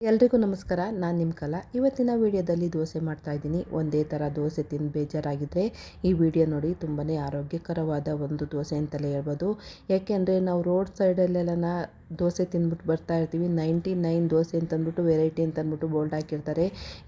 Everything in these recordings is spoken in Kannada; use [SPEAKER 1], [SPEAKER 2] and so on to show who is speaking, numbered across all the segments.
[SPEAKER 1] ಎಲ್ರಿಗೂ ನಮಸ್ಕಾರ. ನಾನು ನಿಮ್ಮ ಕಲಾ. ಇವತ್ತಿನ ವಿಡಿಯೋದಲ್ಲಿ ದೋಸೆ ಮಾಡ್ತಾಯಿದ್ದೀನಿ. ಒಂದೇ ಥರ ದೋಸೆ ತಿಂದು ಬೇಜಾರಾಗಿದ್ದರೆ ಈ ವಿಡಿಯೋ ನೋಡಿ. ತುಂಬಾ ಆರೋಗ್ಯಕರವಾದ ಒಂದು ದೋಸೆ ಅಂತಲೇ ಹೇಳ್ಬೋದು. ಯಾಕೆಂದರೆ ನಾವು ರೋಡ್ ಸೈಡಲ್ಲೆಲ್ಲ ದೋಸೆ ತಿಂದ್ಬಿಟ್ಟು ಬರ್ತಾ ಇರ್ತೀವಿ. 99 ದೋಸೆ ಅಂತಂದ್ಬಿಟ್ಟು ವೆರೈಟಿ ಅಂತಂದ್ಬಿಟ್ಟು ಬೋಲ್ಡ್ ಹಾಕಿರ್ತಾರೆ.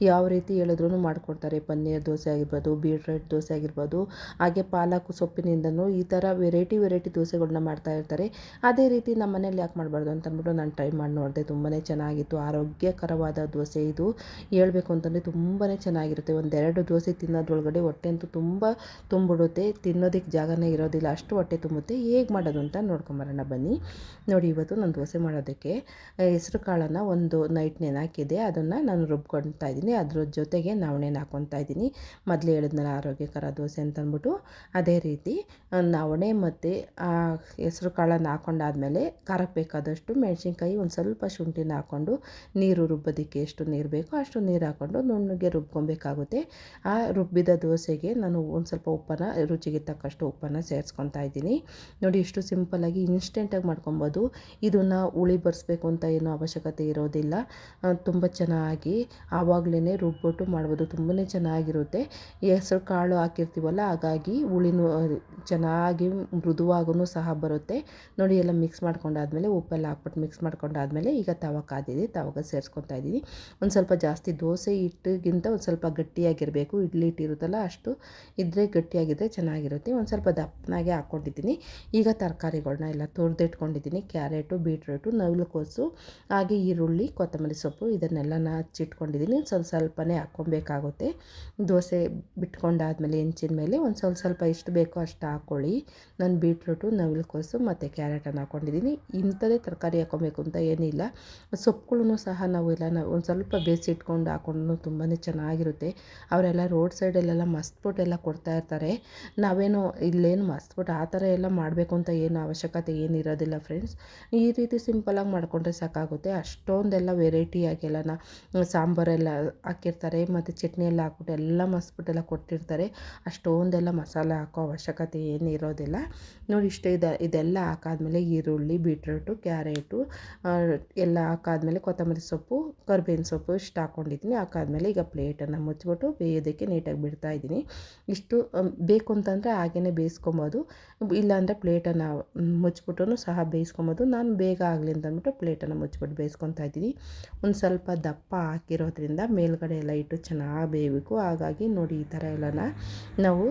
[SPEAKER 1] ಯಾವ ರೀತಿ ಹೇಳಿದ್ರೂ ಮಾಡಿಕೊಡ್ತಾರೆ. ಪನ್ನೀರ್ ದೋಸೆ ಆಗಿರ್ಬೋದು, ಬೀಟ್ರೂಟ್ ದೋಸೆ ಆಗಿರ್ಬೋದು, ಹಾಗೆ ಪಾಲಕ್ ಸೊಪ್ಪಿನಿಂದನೂ ಈ ಥರ ವೆರೈಟಿ ದೋಸೆಗಳನ್ನ ಮಾಡ್ತಾ ಇರ್ತಾರೆ. ಅದೇ ರೀತಿ ನಮ್ಮ ಮನೇಲಿ ಯಾಕೆ ಮಾಡಬಾರ್ದು ಅಂತಂದ್ಬಿಟ್ಟು ನಾನು ಟ್ರೈ ಮಾಡಿ ನೋಡಿದೆ. ತುಂಬಾ ಚೆನ್ನಾಗಿತ್ತು. ಆರೋಗ್ಯಕರವಾದ ದೋಸೆ ಇದು. ಹೇಳ್ಬೇಕು ಅಂತಂದರೆ ತುಂಬಾ ಚೆನ್ನಾಗಿರುತ್ತೆ. ಒಂದೆರಡು ದೋಸೆ ತಿನ್ನೋದ್ರೊಳಗಡೆ ಹೊಟ್ಟೆ ಅಂತೂ ತುಂಬ ತುಂಬಿಡುತ್ತೆ. ತಿನ್ನೋದಕ್ಕೆ ಜಾಗನೇ ಇರೋದಿಲ್ಲ, ಅಷ್ಟು ಹೊಟ್ಟೆ ತುಂಬುತ್ತೆ. ಹೇಗೆ ಮಾಡೋದು ಅಂತ ನೋಡ್ಕೊಂಬರೋಣ ಬನ್ನಿ. ನೋಡಿ, ಇವತ್ತು ನಾನು ದೋಸೆ ಮಾಡೋದಕ್ಕೆ ಹೆಸರು ಕಾಳನ್ನು ಒಂದು ನೈಟ್ ನೆನೆಹಾಕಿದ್ದೆ. ಅದನ್ನು ನಾನು ರುಬ್ಕೊಳ್ತಾ ಇದ್ದೀನಿ. ಅದ್ರ ಜೊತೆಗೆ ನವಣೆನ ಹಾಕ್ಕೊತಾ ಇದ್ದೀನಿ. ಮೊದಲೇ ಹೇಳಿದ್ನಲ್ಲ ಆರೋಗ್ಯಕರ ದೋಸೆ ಅಂತಂದ್ಬಿಟ್ಟು. ಅದೇ ರೀತಿ ನವಣೆ ಮತ್ತು ಹೆಸರು ಕಾಳನ್ನು ಹಾಕ್ಕೊಂಡಾದ್ಮೇಲೆ ಖಾರಕ್ಕೆ ಬೇಕಾದಷ್ಟು ಮೆಣಸಿನ್ಕಾಯಿ, ಒಂದು ಸ್ವಲ್ಪ ಶುಂಠಿನ ಹಾಕ್ಕೊಂಡು ನೀರು ರುಬ್ಬೋದಕ್ಕೆ ಎಷ್ಟು ನೀರು ಬೇಕೋ ಅಷ್ಟು ನೀರು ಹಾಕ್ಕೊಂಡು ನುಣ್ಣಗೆ ರುಬ್ಕೊಬೇಕಾಗುತ್ತೆ. ಆ ರುಬ್ಬಿದ ದೋಸೆಗೆ ನಾನು ಒಂದು ಸ್ವಲ್ಪ ಉಪ್ಪನ್ನು, ರುಚಿಗೆ ತಕ್ಕಷ್ಟು ಉಪ್ಪನ್ನು ಸೇರಿಸ್ಕೊತಾ ಇದ್ದೀನಿ. ನೋಡಿ, ಇಷ್ಟು ಸಿಂಪಲ್ಲಾಗಿ ಇನ್ಸ್ಟೆಂಟಾಗಿ ಮಾಡ್ಕೊಬೋದು. ಇದನ್ನು ಹುಳಿ ಬರೆಸ್ಬೇಕು ಅಂತ ಏನೂ ಅವಶ್ಯಕತೆ ಇರೋದಿಲ್ಲ. ತುಂಬ ಚೆನ್ನಾಗಿ ಆವಾಗಲೇ ರುಬ್ಬಿಟ್ಟು ಮಾಡ್ಬೋದು. ತುಂಬಾ ಚೆನ್ನಾಗಿರುತ್ತೆ. ಹೆಸರು ಕಾಳು ಹಾಕಿರ್ತೀವಲ್ಲ, ಹಾಗಾಗಿ ಹುಳಿನೂ ಚೆನ್ನಾಗಿ ಮೃದುವಾಗೂ ಸಹ ಬರುತ್ತೆ. ನೋಡಿ, ಎಲ್ಲ ಮಿಕ್ಸ್ ಮಾಡ್ಕೊಂಡಾದ್ಮೇಲೆ ಉಪ್ಪೆಲ್ಲ ಹಾಕ್ಬಿಟ್ಟು ಮಿಕ್ಸ್ ಮಾಡ್ಕೊಂಡಾದ್ಮೇಲೆ ಈಗ ತವ ಕಾದಿದೆ. ತವಾಗ ಸೇರಿಸ್ಕೊತಾ ಇದ್ದೀನಿ. ಒಂದು ಸ್ವಲ್ಪ ಜಾಸ್ತಿ ದೋಸೆ ಹಿಟ್ಟಿಗಿಂತ ಒಂದು ಸ್ವಲ್ಪ ಗಟ್ಟಿಯಾಗಿರಬೇಕು. ಇಡ್ಲಿ ಹಿಟ್ಟು ಇರುತ್ತಲ್ಲ, ಅಷ್ಟು ಇದ್ದರೆ ಗಟ್ಟಿಯಾಗಿದ್ದರೆ ಚೆನ್ನಾಗಿರುತ್ತೆ. ಒಂದು ಸ್ವಲ್ಪ ದಪ್ಪನಾಗೆ ಹಾಕ್ಕೊಂಡಿದ್ದೀನಿ. ಈಗ ತರಕಾರಿಗಳನ್ನ ಎಲ್ಲ ತುರಿದಿಟ್ಕೊಂಡಿದ್ದೀನಿ. ಕ್ಯಾರೆಟು, ಬೀಟ್ರೂಟು, ನವಿಲುಕೋಸು, ಹಾಗೆ ಈರುಳ್ಳಿ, ಕೊತ್ತಂಬರಿ ಸೊಪ್ಪು ಇದನ್ನೆಲ್ಲ ಹಚ್ಚಿಟ್ಕೊಂಡಿದ್ದೀನಿ. ಸ್ವಲ್ಪನೇ ಹಾಕ್ಕೊಬೇಕಾಗುತ್ತೆ. ದೋಸೆ ಬಿಟ್ಕೊಂಡಾದ್ಮೇಲೆ ಹೆಂಚಿನ ಮೇಲೆ ಒಂದು ಸ್ವಲ್ಪ ಎಷ್ಟು ಬೇಕೋ ಅಷ್ಟು ಹಾಕ್ಕೊಳ್ಳಿ. ನಾನು ಬೀಟ್ರೂಟು, ನವಿಲುಕೋಸು ಮತ್ತು ಕ್ಯಾರೆಟನ್ನು ಹಾಕ್ಕೊಂಡಿದ್ದೀನಿ. ಇಂಥದ್ದೇ ತರಕಾರಿ ಹಾಕ್ಕೊಬೇಕು ಅಂತ ಏನಿಲ್ಲ. ಸೊಪ್ಪುಗಳನ್ನು ಸಹ ನಾವು ಒಂದು ಸ್ವಲ್ಪ ಬೇಯಿಸಿಟ್ಕೊಂಡು ಹಾಕ್ಕೊಂಡು ತುಂಬಾ ಚೆನ್ನಾಗಿರುತ್ತೆ. ಅವರೆಲ್ಲ ರೋಡ್ ಸೈಡಲ್ಲೆಲ್ಲ ಮಸ್ತ್ಬಿಟ್ಟೆಲ್ಲ ಕೊಡ್ತಾಯಿರ್ತಾರೆ. ನಾವೇನೋ ಇಲ್ಲೇನು ಮಸ್ತ್ಬಿಟ್ಟು ಆ ಥರ ಎಲ್ಲ ಮಾಡಬೇಕು ಅಂತ ಏನು ಅವಶ್ಯಕತೆ ಏನಿರೋದಿಲ್ಲ ಫ್ರೆಂಡ್ಸ್. ಈ ರೀತಿ ಸಿಂಪಲಾಗಿ ಮಾಡಿಕೊಂಡ್ರೆ ಸಾಕಾಗುತ್ತೆ. ಅಷ್ಟೊಂದೆಲ್ಲ ವೆರೈಟಿಯಾಗೆಲ್ಲ ಸಾಂಬಾರೆಲ್ಲ ಹಾಕಿರ್ತಾರೆ ಮತ್ತು ಚಟ್ನಿ ಎಲ್ಲ ಹಾಕ್ಬಿಟ್ಟು ಎಲ್ಲ ಮಸ್ತ್ಬಿಟ್ಟೆಲ್ಲ ಕೊಟ್ಟಿರ್ತಾರೆ. ಅಷ್ಟೊಂದೆಲ್ಲ ಮಸಾಲೆ ಹಾಕೋ ಅವಶ್ಯಕತೆ ಏನು ಇರೋದಿಲ್ಲ. ನೋಡಿ, ಇದೆಲ್ಲ ಹಾಕಾದ್ಮೇಲೆ ಈರುಳ್ಳಿ, ಬೀಟ್ರೂಟು, ಕ್ಯಾರೆಟು ಎಲ್ಲ ಹಾಕಾದ್ಮೇಲೆ ಕೊತ್ತಂಬರಿ ಸೊಪ್ಪು, ಕರಿಬೇವಿನ ಸೊಪ್ಪು ಇಷ್ಟು ಹಾಕ್ಕೊಂಡಿದ್ದೀನಿ. ಹಾಕಾದ್ಮೇಲೆ ಈಗ ಪ್ಲೇಟನ್ನು ಮುಚ್ಚಿಬಿಟ್ಟು ಬೇಯೋದಕ್ಕೆ ನೀಟಾಗಿ ಬಿಡ್ತಾಯಿದ್ದೀನಿ. ಇಷ್ಟು ಬೇಕು ಅಂತಂದರೆ ಹಾಗೇ ಬೇಯಿಸ್ಕೊಬೋದು. ಇಲ್ಲಾಂದರೆ ಪ್ಲೇಟನ್ನು ಮುಚ್ಚಿಬಿಟ್ಟು ಸಹ ಬೇಯಿಸ್ಕೊಬೋದು. ನಾನು ಬೇಗ ಆಗಲಿ ಅಂತಂದ್ಬಿಟ್ಟು ಪ್ಲೇಟನ್ನು ಮುಚ್ಚಿಬಿಟ್ಟು ಬೇಯಿಸ್ಕೊತಾ ಇದ್ದೀನಿ. ಒಂದು ಸ್ವಲ್ಪ ದಪ್ಪ ಹಾಕಿರೋದ್ರಿಂದ ಮೇಲ್ಗಡೆ ಎಲ್ಲ ಇಟ್ಟು ಚೆನ್ನಾಗಿ ಬೇಯಬೇಕು. ಹಾಗಾಗಿ ನೋಡಿ, ಈ ಥರ ಎಲ್ಲ ನಾವು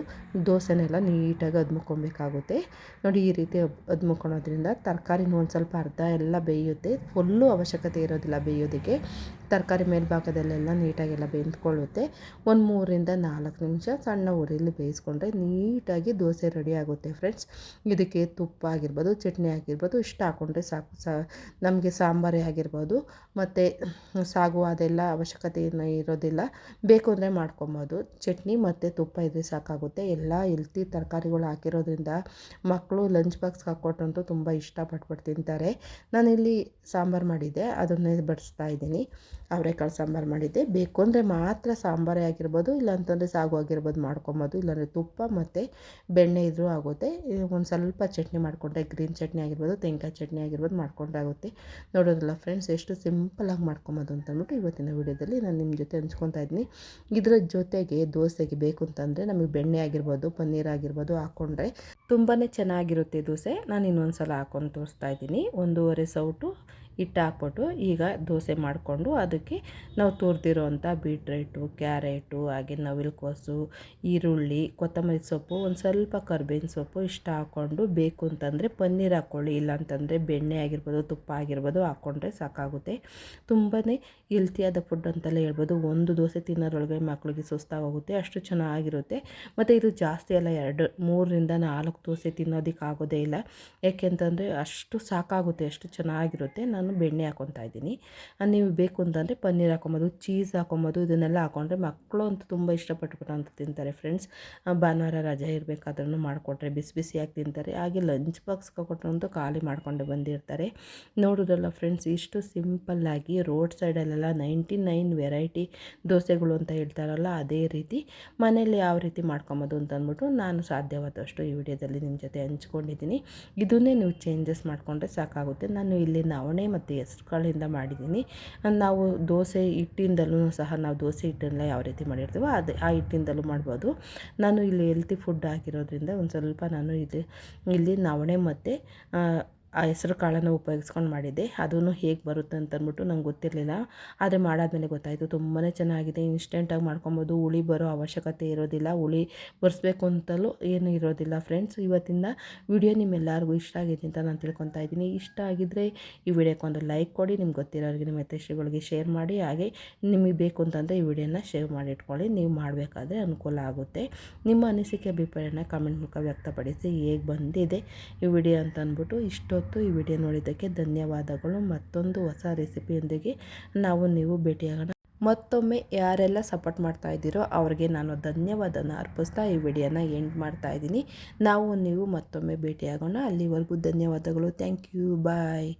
[SPEAKER 1] ದೋಸೆನೆಲ್ಲ ನೀಟಾಗಿ ಅದ್ಮುಕೊಬೇಕಾಗುತ್ತೆ. ನೋಡಿ, ಈ ರೀತಿ ಅದ್ಮುಕೊಳೋದ್ರಿಂದ ತರಕಾರಿನೂ ಒಂದು ಸ್ವಲ್ಪ ಅರ್ಧ ಎಲ್ಲ ಬೇಯುತ್ತೆ. ಫುಲ್ಲು ಅವಶ್ಯಕತೆ ಇರೋದಿಲ್ಲ ಬೇಯೋದಕ್ಕೆ. ತರಕಾರಿ ಮೇಲ್ಭಾಗದಲ್ಲೆಲ್ಲ ನೀಟಾಗೆಲ್ಲ ಬೆಂದ್ಕೊಳ್ಳುತ್ತೆ. ಒಂದು 3-4 ನಿಮಿಷ ಸಣ್ಣ ಉರಿಲಿ ಬೇಯಿಸ್ಕೊಂಡ್ರೆ ನೀಟಾಗಿ ದೋಸೆ ರೆಡಿ ಆಗುತ್ತೆ ಫ್ರೆಂಡ್ಸ್. ಇದಕ್ಕೆ ತುಪ್ಪ ಆಗಿರ್ಬೋದು, ಚಟ್ನಿ ಆಗಿರ್ಬೋದು, ಇಷ್ಟು ಹಾಕ್ಕೊಂಡ್ರೆ ಸಾಕು. ನಮಗೆ ಸಾಂಬಾರೇ ಆಗಿರ್ಬೋದು ಮತ್ತು ಸಾಗು ಅದೆಲ್ಲ ಅವಶ್ಯಕತೆ ಇರೋದಿಲ್ಲ. ಬೇಕು ಅಂದರೆ ಮಾಡ್ಕೊಬೋದು. ಚಟ್ನಿ ಮತ್ತು ತುಪ್ಪ ಇದ್ರೆ ಸಾಕಾಗುತ್ತೆ. ಎಲ್ಲ ಹೆಲ್ತಿ ತರಕಾರಿಗಳು ಹಾಕಿರೋದ್ರಿಂದ ಮಕ್ಕಳು ಲಂಚ್ ಬಾಕ್ಸ್ಗೆ ಹಾಕ್ಕೊಟ್ರಂತೂ ತುಂಬ ಇಷ್ಟಪಟ್ಬಿಟ್ಟು ತಿಂತಾರೆ. ನಾನಿಲ್ಲಿ ಸಾಂಬಾರು ಮಾಡಿದ್ದೆ, ಅದನ್ನೇ ಬಡಿಸ್ತಾ ಇದ್ದೀನಿ. ಅವರೆಕಾಳು ಸಾಂಬಾರು ಮಾಡಿದ್ದೆ. ಬೇಕು ಅಂದರೆ ಮಾತ್ರ ಸಾಂಬಾರೇ ಆಗಿರ್ಬೋದು, ಇಲ್ಲಾಂತಂದರೆ ಸಾಗು ಆಗಿರ್ಬೋದು ಮಾಡ್ಕೊಬೋದು. ಇಲ್ಲಾಂದರೆ ತುಪ್ಪ ಮತ್ತು ಬೆಣ್ಣೆ ಇದ್ರೂ ಆಗುತ್ತೆ. ಒಂದು ಸ್ವಲ್ಪ ಚಟ್ನಿ ಮಾಡಿಕೊಂಡ್ರೆ, ಗ್ರೀನ್ ಚಟ್ನಿ ಆಗಿರ್ಬೋದು, ತೆಂಗಿನಕಾಯಿ ಚಟ್ನಿ ಆಗಿರ್ಬೋದು ಮಾಡ್ಕೊಂಡಾಗುತ್ತೆ. ನೋಡೋದಿಲ್ಲ ಫ್ರೆಂಡ್ಸ್, ಎಷ್ಟು ಸಿಂಪಲಾಗಿ ಮಾಡ್ಕೊಬೋದು ಅಂತಂದ್ಬಿಟ್ಟು ಇವತ್ತಿನ ವೀಡಿಯೋದಲ್ಲಿ ನಾನು ನಿಮ್ಮ ಜೊತೆ ಹಂಚ್ಕೊತಾ ಇದ್ದೀನಿ. ಇದರ ಜೊತೆಗೆ ದೋಸೆಗೆ ಬೇಕು ಅಂತಂದರೆ ನಮಗೆ ಬೆಣ್ಣೆ ಆಗಿರ್ಬೋದು, ಪನ್ನೀರ್ ಆಗಿರ್ಬೋದು ಹಾಕ್ಕೊಂಡ್ರೆ ತುಂಬಾ ಚೆನ್ನಾಗಿರುತ್ತೆ ದೋಸೆ. ನಾನು ಇನ್ನೊಂದು ಸಲ ಹಾಕ್ಕೊಂಡು ತೋರಿಸ್ತಾ ಇದ್ದೀನಿ. 1.5 ಸೌಟು ಹಿಟ್ಟು ಹಾಕ್ಬಿಟ್ಟು ಈಗ ದೋಸೆ ಮಾಡಿಕೊಂಡು ಅದಕ್ಕೆ ನಾವು ತುರಿದಿರೋಂಥ ಬೀಟ್ರೂಟು, ಕ್ಯಾರೆಟು, ಹಾಗೆ ನವಿಲುಕೋಸು, ಈರುಳ್ಳಿ, ಕೊತ್ತಂಬರಿ ಸೊಪ್ಪು, ಒಂದು ಸ್ವಲ್ಪ ಕರಿಬೇವಿನ ಸೊಪ್ಪು ಇಷ್ಟು ಹಾಕ್ಕೊಂಡು, ಬೇಕು ಅಂತಂದರೆ ಪನ್ನೀರ್ ಹಾಕ್ಕೊಳ್ಳಿ, ಇಲ್ಲಾಂತಂದರೆ ಬೆಣ್ಣೆ ಆಗಿರ್ಬೋದು, ತುಪ್ಪ ಆಗಿರ್ಬೋದು ಹಾಕ್ಕೊಂಡ್ರೆ ಸಾಕಾಗುತ್ತೆ. ತುಂಬಾ ಹೆಲ್ತಿಯಾದ ಫುಡ್ ಅಂತಲೇ ಹೇಳ್ಬೋದು. ಒಂದು ದೋಸೆ ತಿನ್ನೋದ್ರೊಳಗೆ ಮಕ್ಕಳಿಗೆ ಸುಸ್ತಾಗೋಗುತ್ತೆ, ಅಷ್ಟು ಚೆನ್ನಾಗಿರುತ್ತೆ. ಮತ್ತು ಇದು ಜಾಸ್ತಿ ಎಲ್ಲ 3-4 ದೋಸೆ ತಿನ್ನೋದಕ್ಕೆ ಆಗೋದೇ ಇಲ್ಲ. ಯಾಕೆಂತಂದರೆ ಅಷ್ಟು ಸಾಕಾಗುತ್ತೆ, ಅಷ್ಟು ಚೆನ್ನಾಗಿರುತ್ತೆ. ನಾನು ಬೆಣ್ಣೆ ಹಾಕ್ಕೊತಾ ಇದ್ದೀನಿ. ನೀವು ಬೇಕು ಅಂತಂದರೆ ಪನ್ನೀರ್ ಹಾಕ್ಕೊಬೋದು, ಚೀಸ್ ಹಾಕ್ಕೊಬೋದು. ಇದನ್ನೆಲ್ಲ ಹಾಕ್ಕೊಂಡ್ರೆ ಮಕ್ಕಳು ಅಂತೂ ತುಂಬ ಇಷ್ಟಪಟ್ಬಿಟ್ಟು ಅಂತ ತಿಂತಾರೆ ಫ್ರೆಂಡ್ಸ್. ಭಾನುವಾರ ರಜೆ ಇರಬೇಕಾದ್ರೂ ಮಾಡಿಕೊಟ್ರೆ ಬಿಸಿಯಾಗಿ ತಿಂತಾರೆ. ಹಾಗೆ ಲಂಚ್ ಬಾಕ್ಸ್ಗೆ ಕೊಟ್ಟರಂತೂ ಖಾಲಿ ಮಾಡಿಕೊಂಡೆ ಬಂದಿರ್ತಾರೆ. ನೋಡೋದಲ್ಲ ಫ್ರೆಂಡ್ಸ್, ಇಷ್ಟು ಸಿಂಪಲ್ಲಾಗಿ ರೋಡ್ ಸೈಡಲ್ಲೆಲ್ಲ 99 ವೆರೈಟಿ ದೋಸೆಗಳು ಅಂತ ಹೇಳ್ತಾರಲ್ಲ, ಅದೇ ರೀತಿ ಮನೇಲಿ ಯಾವ ರೀತಿ ಮಾಡ್ಕೊಬೋದು ಅಂತಂದ್ಬಿಟ್ಟು ನಾನು ಸಾಧ್ಯವಾದಷ್ಟು ಈ ವಿಡಿಯೋದಲ್ಲಿ ನಿಮ್ಮ ಜೊತೆ ಹಂಚ್ಕೊಂಡಿದ್ದೀನಿ. ಇದನ್ನೇ ನೀವು ಚೇಂಜಸ್ ಮಾಡಿಕೊಂಡ್ರೆ ಸಾಕಾಗುತ್ತೆ. ನಾನು ಇಲ್ಲಿ ನವಣೆ ಮತ್ತು ಹೆಸ್ರು ಕಾಳಿಂದ ಮಾಡಿದ್ದೀನಿ. ನಾವು ದೋಸೆ ಹಿಟ್ಟಿಂದಲೂ ಸಹ ನಾವು ದೋಸೆ ಹಿಟ್ಟನ್ನೆಲ್ಲ ಯಾವ ರೀತಿ ಮಾಡಿರ್ತೀವೋ ಆ ಹಿಟ್ಟಿಂದಲೂ ಮಾಡ್ಬೋದು. ನಾನು ಇಲ್ಲಿ ಹೆಲ್ತಿ ಫುಡ್ ಆಗಿರೋದ್ರಿಂದ ಒಂದು ಸ್ವಲ್ಪ ನಾನು ಇಲ್ಲಿ ನವಣೆ ಮತ್ತು ಆ ಹೆಸ್ರು ಕಾಳನ್ನು ಉಪಯೋಗಿಸ್ಕೊಂಡು ಮಾಡಿದ್ದೆ. ಅದೂ ಹೇಗೆ ಬರುತ್ತೆ ಅಂತಂದ್ಬಿಟ್ಟು ನಂಗೆ ಗೊತ್ತಿರಲಿಲ್ಲ. ಆದರೆ ಮಾಡಾದ್ಮೇಲೆ ಗೊತ್ತಾಯಿತು ತುಂಬಾ ಚೆನ್ನಾಗಿದೆ. ಇನ್ಸ್ಟೆಂಟಾಗಿ ಮಾಡ್ಕೊಬೋದು. ಹುಳಿ ಬರೋ ಅವಶ್ಯಕತೆ ಇರೋದಿಲ್ಲ. ಹುಳಿ ಬರ್ಸ್ಬೇಕು ಅಂತಲೂ ಏನೂ ಇರೋದಿಲ್ಲ ಫ್ರೆಂಡ್ಸ್. ಇವತ್ತಿನ ವಿಡಿಯೋ ನಿಮ್ಮೆಲ್ಲರಿಗೂ ಇಷ್ಟ ಆಗಿದೆ ಅಂತ ನಾನು ತಿಳ್ಕೊತಾ ಇದ್ದೀನಿ. ಇಷ್ಟ ಆಗಿದ್ದರೆ ಈ ವಿಡಿಯೋಕ್ಕೊಂದು ಲೈಕ್ ಕೊಡಿ. ನಿಮ್ಗೆ ಗೊತ್ತಿರೋರಿಗೆ ನಿಮ್ಮ ಹಿತೈಷಿಗಳಿಗೆ ಶೇರ್ ಮಾಡಿ. ಹಾಗೆ ನಿಮಗೆ ಬೇಕು ಅಂತಂದರೆ ಈ ವಿಡಿಯೋನ ಶೇರ್ ಮಾಡಿ ಇಟ್ಕೊಳ್ಳಿ. ನೀವು ಮಾಡಬೇಕಾದ್ರೆ ಅನುಕೂಲ ಆಗುತ್ತೆ. ನಿಮ್ಮ ಅನಿಸಿಕೆ ಅಭಿಪ್ರಾಯನ ಕಮೆಂಟ್ ಮೂಲಕ ವ್ಯಕ್ತಪಡಿಸಿ ಹೇಗೆ ಬಂದಿದೆ ಈ ವಿಡಿಯೋ ಅಂತ ಅಂದ್ಬಿಟ್ಟು. ಇಷ್ಟೊತ್ತು ಈ ವಿಡಿಯೋ ನೋಡಿದ್ದಕ್ಕೆ ಧನ್ಯವಾದಗಳು. ಮತ್ತೊಂದು ಹೊಸ ರೆಸಿಪಿಯೊಂದಿಗೆ ನೀವು ಭೇಟಿಯಾಗೋಣ. ಮತ್ತೊಮ್ಮೆ ಯಾರೆಲ್ಲ ಸಪೋರ್ಟ್ ಮಾಡ್ತಾ ಇದ್ದೀರೋ ಅವ್ರಿಗೆ ನಾನು ಧನ್ಯವಾದನ ಅರ್ಪಿಸ್ತಾ ಈ ವಿಡಿಯೋನ ಎಂಡ್ ಮಾಡ್ತಾ ಇದ್ದೀನಿ. ನೀವು ಮತ್ತೊಮ್ಮೆ ಭೇಟಿಯಾಗೋಣ. ಅಲ್ಲಿವರೆಗೂ ಧನ್ಯವಾದಗಳು. Thank you. ಬಾಯ್.